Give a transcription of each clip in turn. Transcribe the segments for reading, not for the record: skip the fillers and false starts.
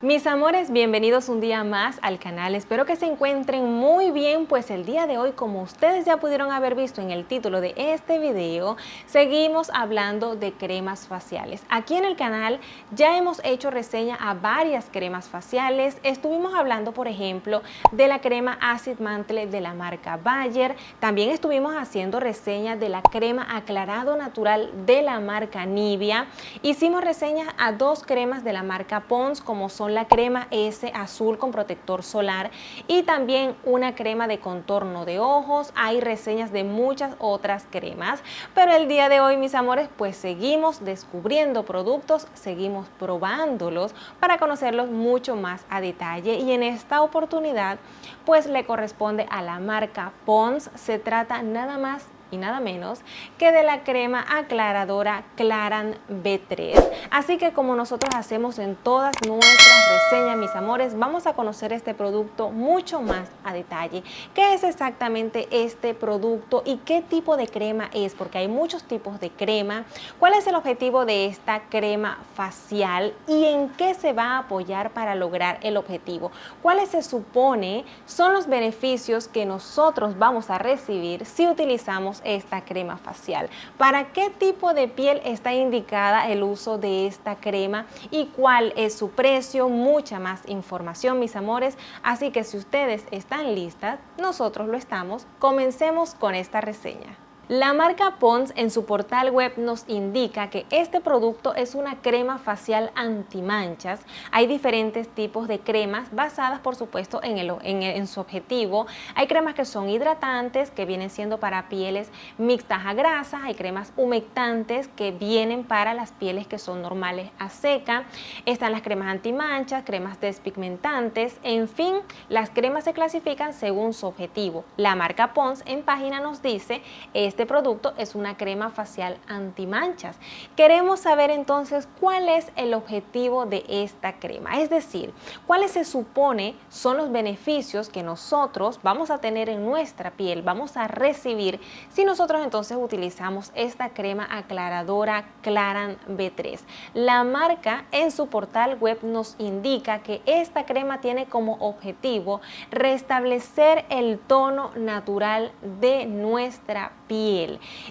Mis amores, bienvenidos un día más al canal. Espero que se encuentren muy bien, pues el día de hoy, como ustedes ya pudieron haber visto en el título de este video, seguimos hablando de cremas faciales. Aquí en el canal ya hemos hecho reseña a varias cremas faciales. Estuvimos hablando, por ejemplo, de la crema Acid Mantle de la marca Bayer. También estuvimos haciendo reseña de la crema aclarado natural de la marca Nivea. Hicimos reseñas a dos cremas de la marca Pond's, como son la crema S azul con protector solar y también una crema de contorno de ojos. Hay reseñas de muchas otras cremas, pero el día de hoy, mis amores, pues seguimos descubriendo productos, seguimos probándolos para conocerlos mucho más a detalle, y en esta oportunidad pues le corresponde a la marca Pond's. Se trata nada más y nada menos que de la crema aclaradora Clarins B3. Así que, como nosotros hacemos en todas nuestras reseñas, mis amores, vamos a conocer este producto mucho más a detalle. ¿Qué es exactamente este producto y qué tipo de crema es? Porque hay muchos tipos de crema. ¿Cuál es el objetivo de esta crema facial y en qué se va a apoyar para lograr el objetivo? ¿Cuáles se supone son los beneficios que nosotros vamos a recibir si utilizamos esta crema facial? ¿Para qué tipo de piel está indicada el uso de esta crema y cuál es su precio? Mucha más información, mis amores, así que si ustedes están listas, nosotros lo estamos. Comencemos con esta reseña. La marca Pond's en su portal web nos indica que este producto es una crema facial antimanchas. Hay diferentes tipos de cremas basadas, por supuesto, en su objetivo. Hay cremas que son hidratantes, que vienen siendo para pieles mixtas a grasas. Hay cremas humectantes que vienen para las pieles que son normales a seca. Están las cremas antimanchas, cremas despigmentantes. En fin, las cremas se clasifican según su objetivo. La marca Pond's en página nos dice: este producto es una crema facial antimanchas. Queremos saber entonces cuál es el objetivo de esta crema, es decir, cuáles se supone son los beneficios que nosotros vamos a tener en nuestra piel, vamos a recibir si nosotros entonces utilizamos esta crema aclaradora Clarins B3. La marca en su portal web nos indica que esta crema tiene como objetivo restablecer el tono natural de nuestra piel.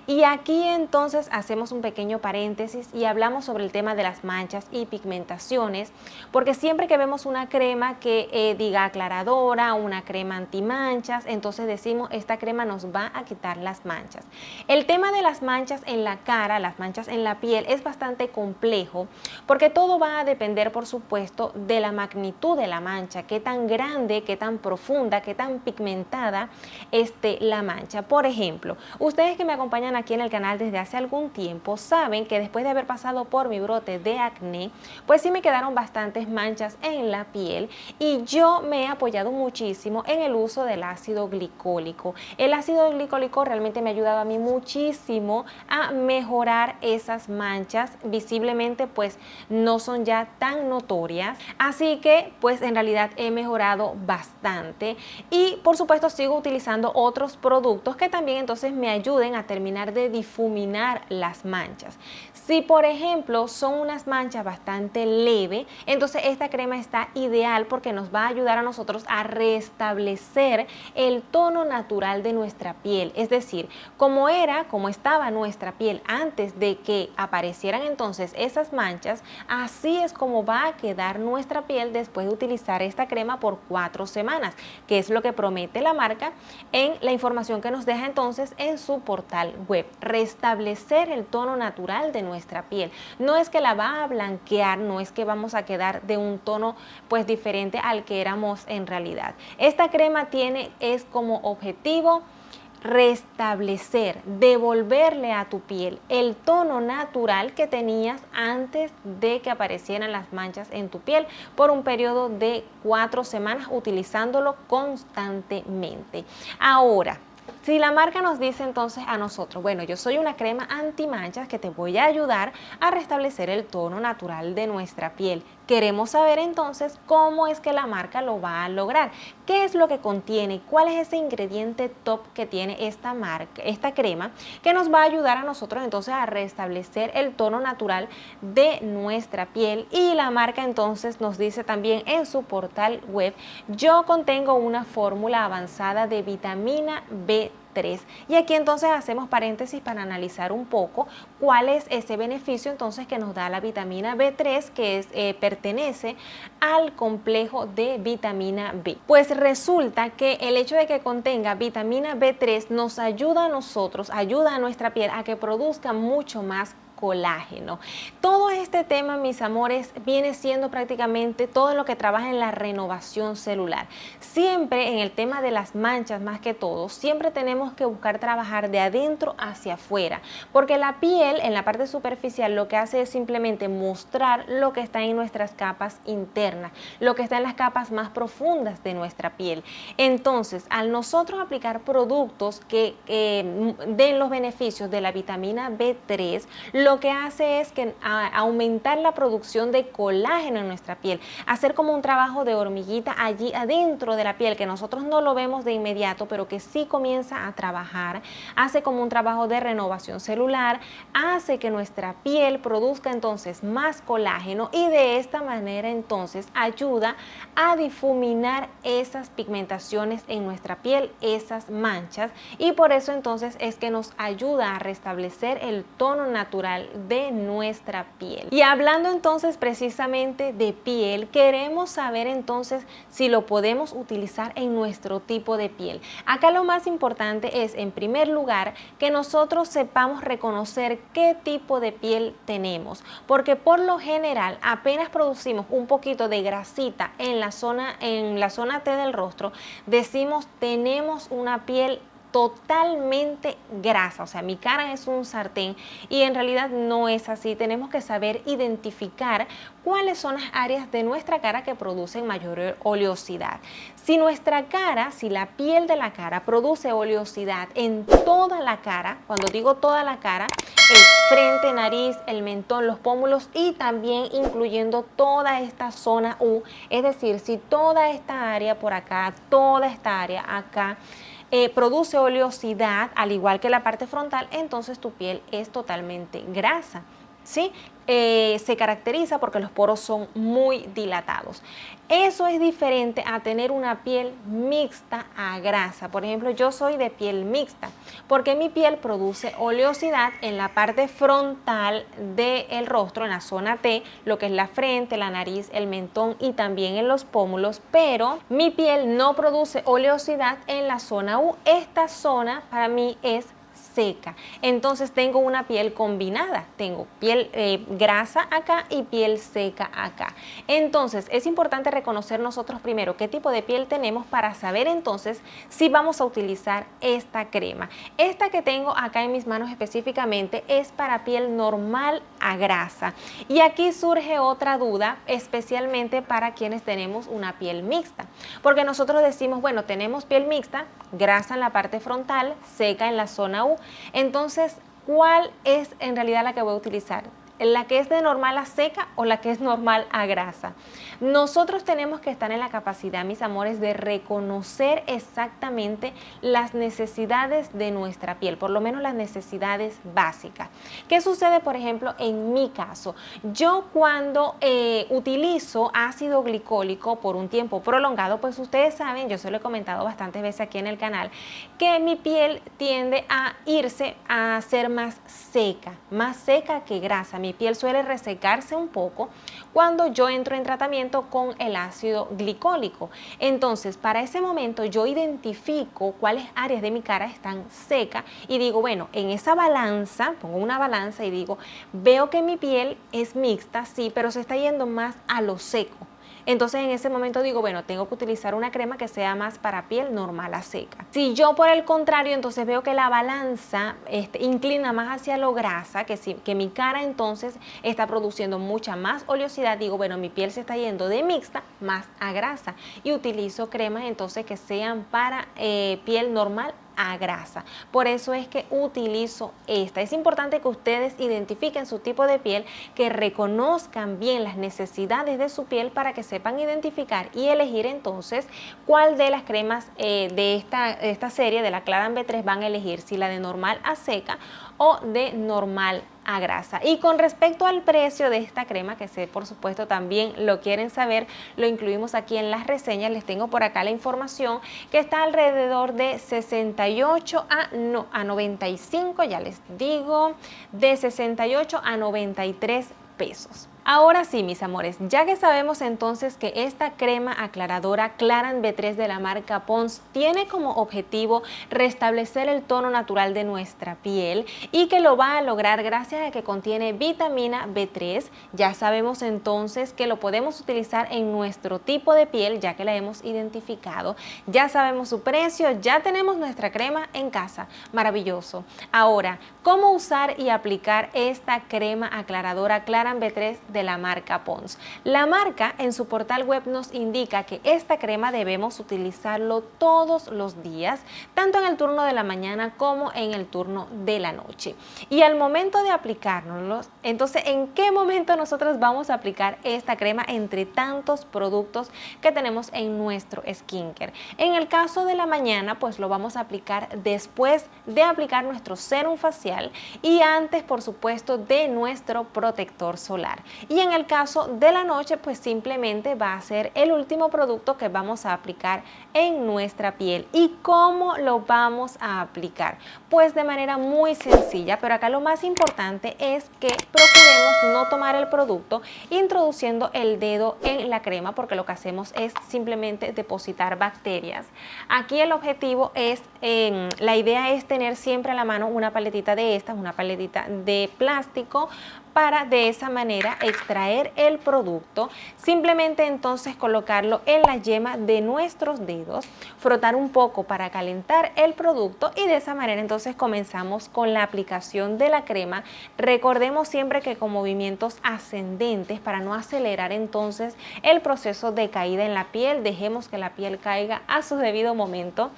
Y aquí entonces hacemos un pequeño paréntesis y hablamos sobre el tema de las manchas y pigmentaciones, porque siempre que vemos una crema que diga aclaradora, una crema antimanchas, entonces decimos: esta crema nos va a quitar las manchas. El tema de las manchas en la cara, las manchas en la piel, es bastante complejo, porque todo va a depender, por supuesto, de la magnitud de la mancha, qué tan grande, qué tan profunda, qué tan pigmentada esté la mancha. Por ejemplo, ustedes que me acompañan aquí en el canal desde hace algún tiempo saben que después de haber pasado por mi brote de acné, pues sí me quedaron bastantes manchas en la piel, y yo me he apoyado muchísimo en el uso del ácido glicólico. El ácido glicólico realmente me ha ayudado a mí muchísimo a mejorar esas manchas. Visiblemente pues no son ya tan notorias, así que pues en realidad he mejorado bastante, y por supuesto sigo utilizando otros productos que también entonces me ayuden a terminar de difuminar las manchas. Si por ejemplo son unas manchas bastante leves, entonces esta crema está ideal porque nos va a ayudar a nosotros a restablecer el tono natural de nuestra piel, es decir, como estaba nuestra piel antes de que aparecieran entonces esas manchas, así es como va a quedar nuestra piel después de utilizar esta crema por 4 semanas, que es lo que promete la marca en la información que nos deja entonces en su portal web. Restablecer el tono natural de nuestra piel. No es que la va a blanquear, no es que vamos a quedar de un tono pues diferente al que éramos en realidad. Esta crema es como objetivo restablecer, devolverle a tu piel el tono natural que tenías antes de que aparecieran las manchas en tu piel por un periodo de 4 semanas utilizándolo constantemente. Ahora, Si la marca nos dice entonces a nosotros, bueno, yo soy una crema antimanchas que te voy a ayudar a restablecer el tono natural de nuestra piel. Queremos saber entonces cómo es que la marca lo va a lograr, qué es lo que contiene, cuál es ese ingrediente top que tiene esta marca, esta crema, que nos va a ayudar a nosotros entonces a restablecer el tono natural de nuestra piel. Y la marca entonces nos dice también en su portal web, yo contengo una fórmula avanzada de vitamina B3. Y aquí entonces hacemos paréntesis para analizar un poco cuál es ese beneficio entonces que nos da la vitamina B3, que es, pertenece al complejo de vitamina B. Pues resulta que el hecho de que contenga vitamina B3 nos ayuda a nosotros, ayuda a nuestra piel a que produzca mucho más colágeno. Todo este tema, mis amores, viene siendo prácticamente todo lo que trabaja en la renovación celular. Siempre en el tema de las manchas, más que todo, siempre tenemos que buscar trabajar de adentro hacia afuera, porque la piel en la parte superficial lo que hace es simplemente mostrar lo que está en nuestras capas internas, lo que está en las capas más profundas de nuestra piel. Entonces, al nosotros aplicar productos que den los beneficios de la vitamina B3, lo que hace es que aumentar la producción de colágeno en nuestra piel, hacer como un trabajo de hormiguita allí adentro de la piel, que nosotros no lo vemos de inmediato, pero que sí comienza a trabajar, hace como un trabajo de renovación celular, hace que nuestra piel produzca entonces más colágeno y de esta manera entonces ayuda a difuminar esas pigmentaciones en nuestra piel, esas manchas, y por eso entonces es que nos ayuda a restablecer el tono natural de nuestra piel. Y hablando entonces precisamente de piel, queremos saber entonces si lo podemos utilizar en nuestro tipo de piel. Acá lo más importante es, en primer lugar, que nosotros sepamos reconocer qué tipo de piel tenemos, porque por lo general apenas producimos un poquito de grasita en la zona T del rostro, decimos tenemos una piel totalmente grasa, o sea, mi cara es un sartén, y en realidad no es así. Tenemos que saber identificar cuáles son las áreas de nuestra cara que producen mayor oleosidad. Si nuestra cara, si la piel de la cara produce oleosidad en toda la cara, cuando digo toda la cara, es frente, nariz, el mentón, los pómulos y también incluyendo toda esta zona U, es decir, si toda esta área por acá, toda esta área acá, produce oleosidad, al igual que la parte frontal, entonces tu piel es totalmente grasa, ¿sí? Se caracteriza porque los poros son muy dilatados. Eso es diferente a tener una piel mixta a grasa. Por ejemplo, yo soy de piel mixta porque mi piel produce oleosidad en la parte frontal del rostro, en la zona T, lo que es la frente, la nariz, el mentón y también en los pómulos, pero mi piel no produce oleosidad en la zona U. Esta zona para mí es seca, entonces tengo una piel combinada, tengo piel grasa acá y piel seca acá. Entonces es importante reconocer nosotros primero qué tipo de piel tenemos para saber entonces si vamos a utilizar esta crema. Esta que tengo acá en mis manos específicamente es para piel normal a grasa, y aquí surge otra duda, especialmente para quienes tenemos una piel mixta, porque nosotros decimos, bueno, tenemos piel mixta, grasa en la parte frontal, seca en la zona U. Entonces, ¿cuál es en realidad la que voy a utilizar? ¿La que es de normal a seca o la que es normal a grasa? Nosotros tenemos que estar en la capacidad, mis amores, de reconocer exactamente las necesidades de nuestra piel, por lo menos las necesidades básicas. ¿Qué sucede, por ejemplo, en mi caso? Yo cuando utilizo ácido glicólico por un tiempo prolongado, pues ustedes saben, yo se lo he comentado bastantes veces aquí en el canal, que mi piel tiende a irse a ser más seca que grasa. Mi piel suele resecarse un poco cuando yo entro en tratamiento con el ácido glicólico. Entonces, para ese momento yo identifico cuáles áreas de mi cara están secas y digo, bueno, en esa balanza, pongo una balanza y digo, veo que mi piel es mixta, sí, pero se está yendo más a lo seco. Entonces en ese momento digo, bueno, tengo que utilizar una crema que sea más para piel normal a seca. Si yo por el contrario entonces veo que la balanza inclina más hacia lo grasa, que mi cara entonces está produciendo mucha más oleosidad, digo, bueno, mi piel se está yendo de mixta más a grasa y utilizo cremas entonces que sean para piel normal a grasa. Por eso es que utilizo esta. Es importante que ustedes identifiquen su tipo de piel, que reconozcan bien las necesidades de su piel para que sepan identificar y elegir entonces cuál de las cremas de esta serie de la Clarins B3 van a elegir, si la de normal a seca o de normal a grasa. Y con respecto al precio de esta crema, que sé por supuesto también lo quieren saber, lo incluimos aquí en las reseñas. Les tengo por acá la información, que está alrededor de 68 a 95, ya les digo, de 68 a 93 pesos. Ahora sí, mis amores, ya que sabemos entonces que esta crema aclaradora Clarins B3 de la marca Pond's tiene como objetivo restablecer el tono natural de nuestra piel y que lo va a lograr gracias a que contiene vitamina B3, ya sabemos entonces que lo podemos utilizar en nuestro tipo de piel, ya que la hemos identificado, ya sabemos su precio, ya tenemos nuestra crema en casa. Maravilloso. Ahora, ¿cómo usar y aplicar esta crema aclaradora Clarins B3 de la marca Pond's? La marca en su portal web nos indica que esta crema debemos utilizarlo todos los días, tanto en el turno de la mañana como en el turno de la noche. Y al momento de aplicárnoslo, entonces, ¿en qué momento nosotros vamos a aplicar esta crema entre tantos productos que tenemos en nuestro skincare? En el caso de la mañana, pues lo vamos a aplicar después de aplicar nuestro sérum facial y antes, por supuesto, de nuestro protector solar. Y en el caso de la noche, pues simplemente va a ser el último producto que vamos a aplicar en nuestra piel. ¿Y cómo lo vamos a aplicar? Pues de manera muy sencilla, pero acá lo más importante es que procuremos no tomar el producto introduciendo el dedo en la crema, porque lo que hacemos es simplemente depositar bacterias. Aquí el objetivo es, la idea es tener siempre a la mano una paletita de estas, una paletita de plástico, para de esa manera extraer el producto. Simplemente entonces colocarlo en la yema de nuestros dedos, frotar un poco para calentar el producto y de esa manera entonces comenzamos con la aplicación de la crema. Recordemos siempre que con movimientos ascendentes para no acelerar entonces el proceso de caída en la piel, dejemos que la piel caiga a su debido momento.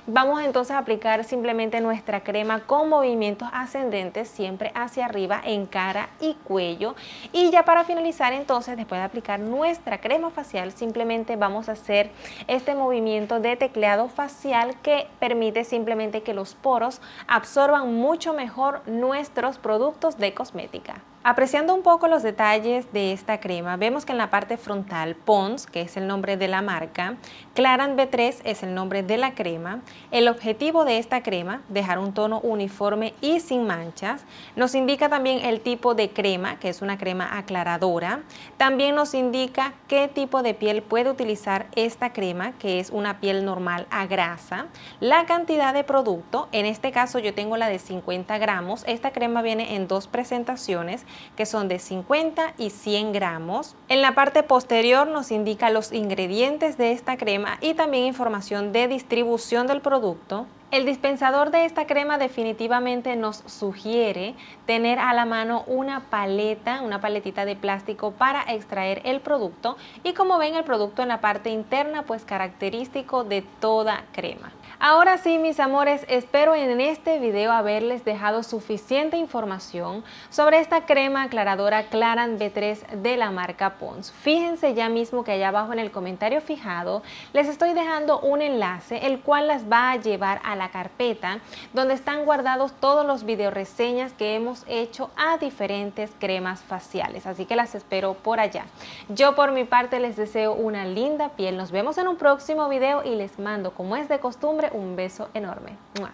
Vamos entonces a aplicar simplemente nuestra crema con movimientos ascendentes siempre hacia arriba en cara y cuello, y ya para finalizar entonces, después de aplicar nuestra crema facial, simplemente vamos a hacer este movimiento de tecleado facial que permite simplemente que los poros absorban mucho mejor nuestros productos de cosmética. Apreciando un poco los detalles de esta crema, vemos que en la parte frontal Pond's, que es el nombre de la marca, Clarins B3 es el nombre de la crema. El objetivo de esta crema, dejar un tono uniforme y sin manchas. Nos indica también el tipo de crema, que es una crema aclaradora. También nos indica qué tipo de piel puede utilizar esta crema, que es una piel normal a grasa. La cantidad de producto, en este caso yo tengo la de 50 gramos. Esta crema viene en dos presentaciones, que son de 50 y 100 gramos. En la parte posterior nos indica los ingredientes de esta crema y también información de distribución del producto. El dispensador de esta crema definitivamente nos sugiere tener a la mano una paletita de plástico para extraer el producto, y como ven el producto en la parte interna pues característico de toda crema. Ahora sí, mis amores, espero en este video haberles dejado suficiente información sobre esta crema aclaradora Clarins B3 de la marca Pond's. Fíjense ya mismo que allá abajo en el comentario fijado les estoy dejando un enlace el cual las va a llevar a la carpeta donde están guardados todos los video reseñas que hemos hecho a diferentes cremas faciales, así que las espero por allá. Yo por mi parte les deseo una linda piel, nos vemos en un próximo video y les mando, como es de costumbre, un beso enorme. ¡Mua!